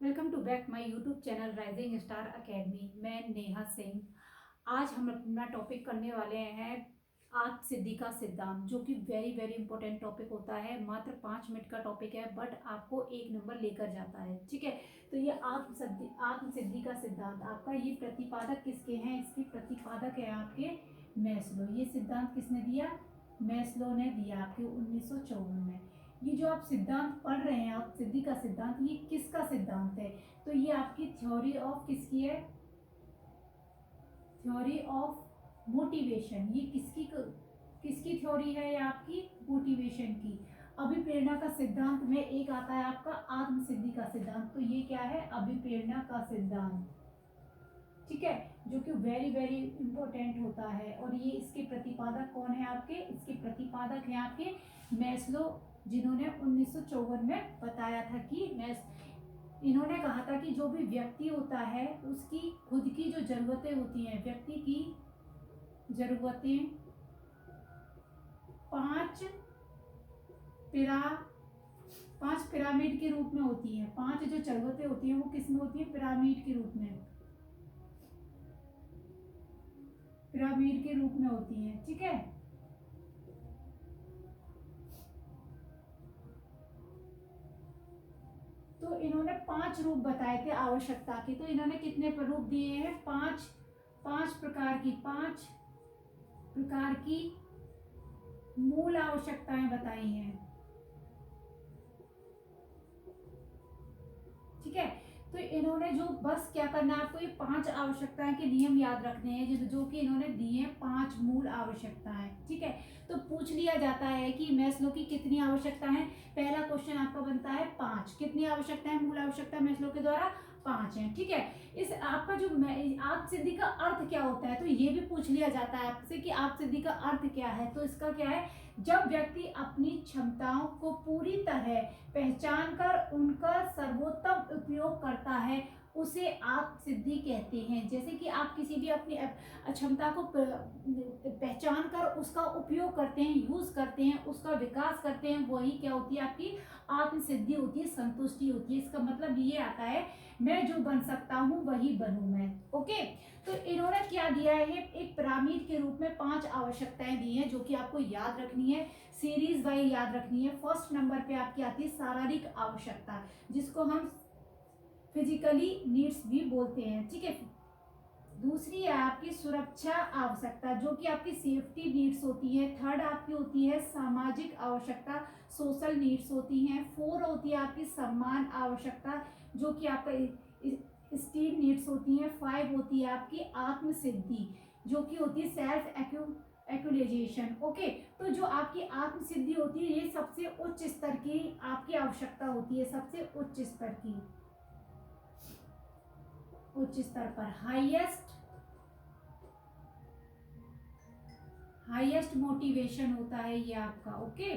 Welcome to back my YouTube channel rising star academy. मैं नेहा सिंह। आज हम अपना टॉपिक करने वाले हैं आत्म सिद्धि का सिद्धांत, जो कि वेरी वेरी इंपॉर्टेंट टॉपिक होता है। मात्र 5 मिनट का टॉपिक है, बट आपको 1 नंबर लेकर जाता है। ठीक है, तो ये आत्म सिद्धि का सिद्धांत आपका, ये प्रतिपादक किसके हैं? इसके प्रतिपादक है आपके मैस्लो। ये सिद्धांत किसने दिया? मैस्लो ने दिया आपके 1954 में। ये जो आप सिद्धांत पढ़ रहे हैं, आप सिद्धि का सिद्धांत, ये किसका सिद्धांत है? तो ये आपकी थ्योरी ऑफ किसकी है? Theory of motivation. ये किसकी थ्योरी है? ये आपकी मोटिवेशन की। अभिप्रेरणा का सिद्धांत में एक आता है आपका आत्म सिद्धि का सिद्धांत। तो ये क्या है? अभिप्रेरणा का सिद्धांत। ठीक है, जो कि वेरी वेरी इंपॉर्टेंट होता है। और ये इसके प्रतिपादक कौन है आपके? इसके प्रतिपादक हैं आपके मैस्लो, जिन्होंने 1954 में बताया था कि इन्होंने कहा था कि जो भी व्यक्ति होता है उसकी खुद की जो जरूरतें होती हैं, व्यक्ति की जरूरतें पांच पिरा पांच पिरामिड के रूप में होती हैं। पांच जो जरूरतें होती हैं वो किस में होती है? पिरामिड के रूप में, पिरामिड के रूप में होती हैं। ठीक है, तो इन्होंने 5 रूप बताए थे आवश्यकता के। तो इन्होंने कितने रूप दिए हैं? पांच प्रकार की मूल आवश्यकताएं बताई हैं। ठीक है, तो इन्होंने जो बस क्या करना है आपको, ये 5 आवश्यकताएं के नियम याद रखने हैं, जो कि इन्होंने दिए हैं 5 मूल आवश्यकताएं। ठीक है, तो पूछ लिया जाता है कि मैस्लो की कितनी आवश्यकता है। पहला क्वेश्चन आपका बनता है 5। कितनी आवश्यकता है? मूल आवश्यकता मैस्लो के द्वारा 5 है। ठीक है, इस आपका जो आत्म सिद्धि का अर्थ क्या होता है, तो ये भी पूछ लिया जाता है आपसे कि आत्म सिद्धि का अर्थ क्या है। तो इसका क्या है? जब व्यक्ति अपनी क्षमताओं को पूरी तरह पहचान कर उनका सर्वोत्तम उपयोग करता है, उसे आत्म सिद्धि कहते हैं। जैसे कि आप किसी भी अपनी क्षमता को पहचान कर उसका उपयोग करते हैं, यूज करते हैं, उसका विकास करते हैं, वही क्या होती है? आपकी आत्म सिद्धि होती है, संतुष्टि होती है। इसका मतलब ये आता है, मैं जो बन सकता हूं वही बनूं मैं। ओके, तो इन्होंने क्या दिया है? एक पिरामिड के रूप में 5 आवश्यकताएं दी हैं, जो कि आपको याद रखनी है, सीरीज वाइज याद रखनी है। फर्स्ट नंबर पे आपकी आती है शारीरिक आवश्यकता, जिसको हम फिजिकली नीड्स भी बोलते हैं। ठीक है, दूसरी है आपकी सुरक्षा आवश्यकता, जो कि आपकी सेफ्टी नीड्स होती है। थर्ड आपकी होती है सामाजिक आवश्यकता, सोशल नीड्स होती हैं। 4 होती है आपकी सम्मान आवश्यकता, जो कि आपका स्टीम नीड्स होती हैं। 5 होती है आपकी आत्म सिद्धि, जो कि होती है सेल्फ एक्चुअलाइजेशन। ओके, तो जो आपकी आत्म सिद्धि होती है, ये सबसे उच्च स्तर की आपकी आवश्यकता होती है। सबसे उच्च स्तर की, उच्च स्तर पर हाईएस्ट मोटिवेशन होता है ये आपका। ओके,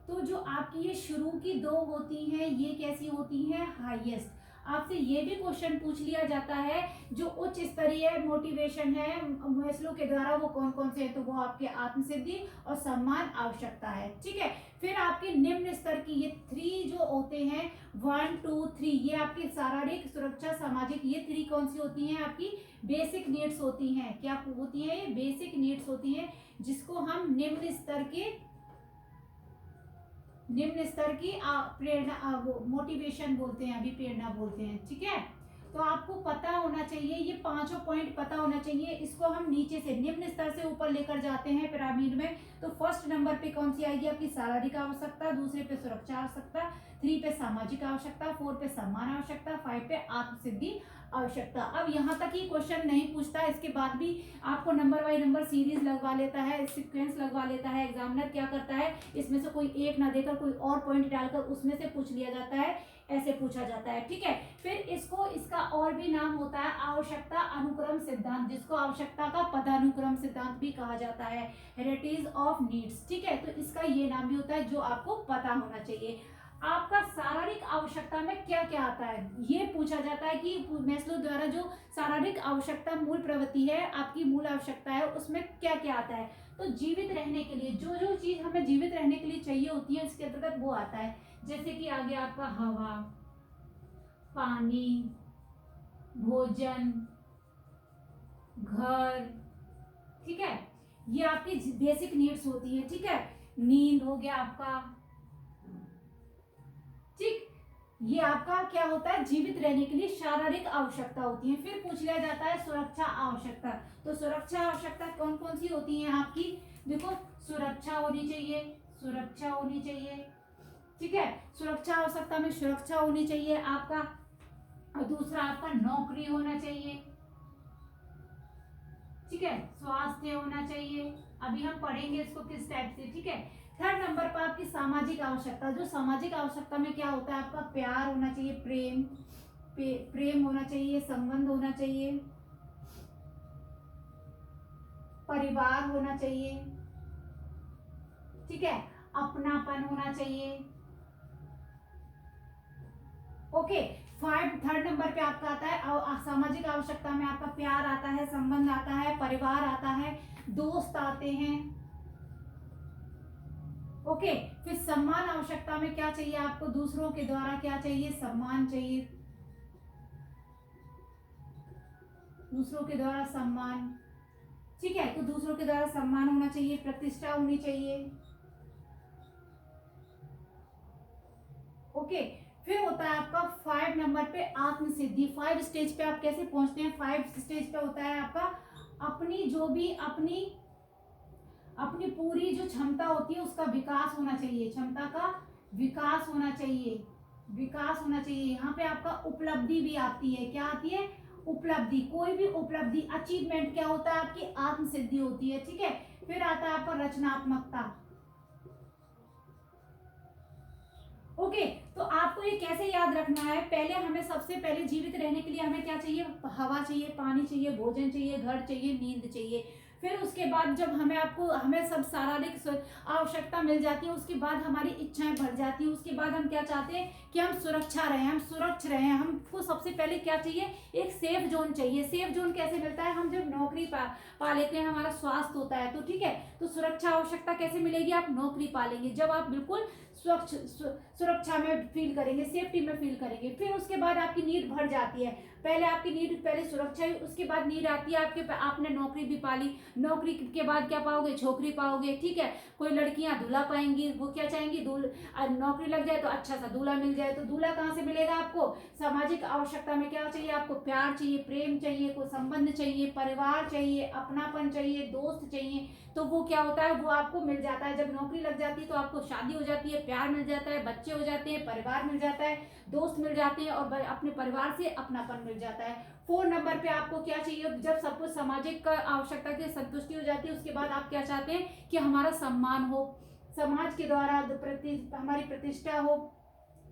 तो जो आपकी ये शुरू की 2 होती हैं, ये कैसी होती हैं? हाईएस्ट। आपसे ये भी क्वेश्चन पूछ लिया जाता है, जो उच्च स्तरीय मोटिवेशन है मैस्लो के द्वारा, वो कौन कौन से हैं? तो वो आपके आत्म सिद्धि और सम्मान आवश्यकता है। ठीक है, फिर आपके निम्न स्तर की ये 3 जो होते हैं, 1 2 3, ये आपकी शारीरिक, सुरक्षा, सामाजिक, ये 3 कौन सी होती हैं? आपकी बेसिक नीड्स होती हैं। क्या होती है? ये बेसिक नीड्स होती हैं, जिसको हम निम्न स्तर की प्रेरणा, मोटिवेशन बोलते हैं, अभी प्रेरणा बोलते हैं। ठीक है, तो आपको पता होना चाहिए, ये 5 पॉइंट पता होना चाहिए। इसको हम नीचे से निम्न स्तर से ऊपर लेकर जाते हैं पिरामिड में। तो फर्स्ट नंबर पे कौन सी आएगी? आपकी शारीरिक आवश्यकता, दूसरे पे सुरक्षा आवश्यकता, 3 पे सामाजिक आवश्यकता, 4 पे सम्मान आवश्यकता, 5 पे आत्मसिद्धि आवश्यकता। अब यहाँ तक ही क्वेश्चन नहीं पूछता, इसके बाद भी आपको नंबर बाय नंबर सीरीज लगवा लेता है, सीक्वेंस लगवा लेता है। एग्जामिनर क्या करता है, इसमें से कोई एक ना देकर कोई और पॉइंट डालकर उसमें से पूछ लिया जाता है, ऐसे पूछा जाता है। ठीक है, फिर इसका और भी नाम होता है आवश्यकता अनुक्रम सिद्धांत, जिसको आवश्यकता का पदानुक्रम सिद्धांत भी कहा जाता है, हेरिटेज ऑफ नीड्स। ठीक है, तो इसका ये नाम भी होता है, जो आपको पता होना चाहिए। आपका शारीरिक आवश्यकता में क्या क्या आता है, ये पूछा जाता है कि मैस्लो द्वारा जो शारीरिक आवश्यकता मूल प्रवृत्ति है, आपकी मूल आवश्यकता है, उसमें क्या क्या आता है। तो जीवित रहने के लिए जो जो चीज हमें जीवित रहने के लिए चाहिए होती है, इसके अंतर्गत वो आता है। जैसे कि आ गया आपका हवा, पानी, भोजन, घर, ठीक है, ये आपकी बेसिक नीड्स होती है, ठीक है। नींद हो गया आपका, ठीक, ये आपका क्या होता है, जीवित रहने के लिए शारीरिक आवश्यकता होती है। फिर पूछ लिया जाता है सुरक्षा आवश्यकता। तो सुरक्षा आवश्यकता कौन कौन सी होती है आपकी, देखो, सुरक्षा होनी चाहिए, सुरक्षा होनी चाहिए, ठीक है, सुरक्षा आवश्यकता में सुरक्षा होनी चाहिए आपका, और दूसरा आपका नौकरी होना चाहिए, ठीक है, स्वास्थ्य होना चाहिए। अभी हम पढ़ेंगे इसको किस टाइप से, ठीक है। थर्ड नंबर पर आपकी सामाजिक आवश्यकता। जो सामाजिक आवश्यकता में क्या होता है, आपका प्यार होना चाहिए, प्रेम होना चाहिए, संबंध होना चाहिए, परिवार होना चाहिए, ठीक है, अपनापन होना चाहिए, ओके। थर्ड नंबर पे आपका आता है सामाजिक आवश्यकता में आपका प्यार आता है, संबंध आता है, परिवार आता है, दोस्त आते हैं, ओके। फिर सम्मान आवश्यकता में क्या चाहिए आपको, दूसरों के द्वारा क्या चाहिए, सम्मान चाहिए, दूसरों के द्वारा सम्मान, ठीक है, तो दूसरों के द्वारा सम्मान होना चाहिए, प्रतिष्ठा होनी चाहिए, ओके। फिर होता है आपका 5 नंबर पे आत्मसिद्धि। 5 स्टेज पे आप कैसे पहुंचते हैं, 5 स्टेज पे होता है आपका अपनी जो भी अपनी पूरी जो क्षमता होती है उसका विकास होना चाहिए, क्षमता का विकास होना चाहिए, विकास होना चाहिए। यहाँ पे आपका उपलब्धि भी आती है, क्या आती है, उपलब्धि, कोई भी उपलब्धि, अचीवमेंट क्या होता है, आपकी आत्मसिद्धि होती है, ठीक है। फिर आता है आपका रचनात्मकता, ओके। तो आपको ये कैसे याद रखना है, पहले हमें सबसे पहले जीवित रहने के लिए हमें क्या चाहिए, हवा चाहिए, पानी चाहिए, भोजन चाहिए, घर चाहिए, नींद चाहिए। फिर उसके बाद जब हमें सब शारीरिक आवश्यकता मिल जाती है, उसके बाद हमारी इच्छाएं भर जाती है, उसके बाद हम क्या चाहते हैं कि हम सुरक्षा रहे, हम सुरक्ष रहे। हमको सबसे पहले क्या चाहिए, एक सेफ जोन चाहिए। सेफ जोन कैसे मिलता है, हम जब नौकरी पा लेते हैं, हमारा स्वास्थ्य होता है, तो ठीक है, तो सुरक्षा आवश्यकता कैसे मिलेगी, आप नौकरी पालेंगे जब आप बिल्कुल स्वच्छ सुरक्षा में फील करेंगे, सेफ्टी में फील करेंगे। फिर उसके बाद आपकी नीड भर जाती है, पहले आपकी नीड, पहले सुरक्षा ही, उसके बाद नीड आती है आपने नौकरी भी पाली, नौकरी के बाद क्या पाओगे, छोकरी पाओगे, ठीक है। कोई लड़कियां दूल्हा पाएंगी, वो क्या चाहेंगी, नौकरी लग जाए तो अच्छा सा दूल्हा मिल जाए। तो दूल्हा कहाँ से मिलेगा आपको, सामाजिक आवश्यकता में क्या चाहिए आपको, प्यार चाहिए, प्रेम चाहिए, कोई संबंध चाहिए, परिवार चाहिए, अपनापन चाहिए, दोस्त चाहिए। तो वो क्या होता है, वो आपको मिल जाता है। जब नौकरी लग जाती है तो आपको शादी हो जाती है, प्यार मिल जाता है, बच्चे हो जाते हैं, परिवार मिल जाता है, दोस्त मिल जाते हैं, और अपने परिवार से अपनापन मिल जाता है। 4 नंबर पे आपको क्या चाहिए, जब सब कुछ सामाजिक आवश्यकता की संतुष्टि हो जाती है, उसके बाद आप क्या चाहते हैं कि हमारा सम्मान हो, समाज के द्वारा हमारी प्रतिष्ठा हो,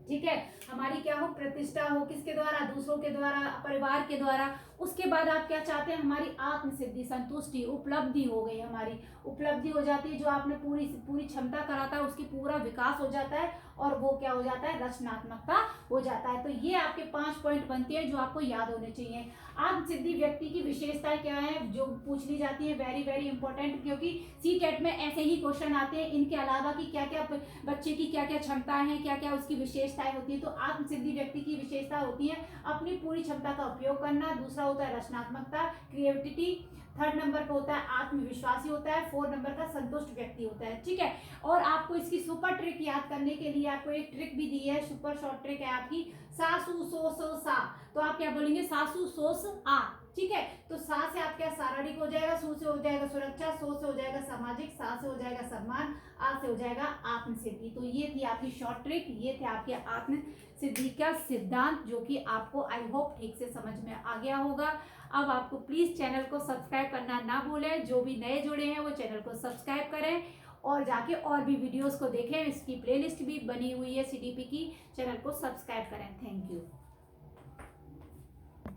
ठीक है, हमारी क्या हो, प्रतिष्ठा हो, किसके द्वारा, दूसरों के द्वारा, परिवार के द्वारा। उसके बाद आप क्या चाहते हैं, हमारी आत्मसिद्धि, संतुष्टि, उपलब्धि हो गई, हमारी उपलब्धि हो जाती है, जो आपने पूरी पूरी क्षमता कराता है उसकी पूरा विकास हो जाता है, और वो क्या हो जाता है, रचनात्मकता हो जाता है। तो ये आपके 5 पॉइंट बनते हैं जो आपको याद होने चाहिए। आत्मसिद्धि व्यक्ति की विशेषताएं क्या है जो पूछ ली जाती है, वेरी वेरी इंपॉर्टेंट, क्योंकि सीटेट में ऐसे ही क्वेश्चन आते हैं। इनके अलावा की क्या क्या बच्चे की क्या क्या क्षमताएं हैं, क्या क्या उसकी विशेषताएं होती है। तो आत्मसिद्धि व्यक्ति की विशेषता होती है अपनी पूरी क्षमता का उपयोग करना, दूसरा होता है रचनात्मकता, क्रिएटिविटी, थर्ड नंबर पर होता है आत्मविश्वासी होता है, 4 नंबर का संतुष्ट व्यक्ति होता है, ठीक है। और आपको इसकी सुपर ट्रिक याद करने के लिए आपको एक ट्रिक भी दी है, सुपर शॉर्ट ट्रिक है आपकी, सासू सो सो सा। तो आप क्या बोलेंगे, सासू सोस आ, ठीक है। तो सा से आप क्या, शारीरिक हो जाएगा, सू से हो जाएगा सुरक्षा, सो से हो जाएगा सामाजिक, सा से हो जाएगा सम्मान, आ से हो जाएगा आत्मसिद्धि। तो ये थी आपकी शॉर्ट ट्रिक, ये थे आपके आत्मसिद्धि का सिद्धांत, जो कि आपको आई होप ठीक से समझ में आ गया होगा। अब आपको प्लीज चैनल को सब्सक्राइब करना ना भूलें, जो भी नए जुड़े हैं वो चैनल को सब्सक्राइब करें, और जाके और भी वीडियोस को देखें। इसकी प्लेलिस्ट भी बनी हुई है सीडीपी की, चैनल को सब्सक्राइब करें। Thank you.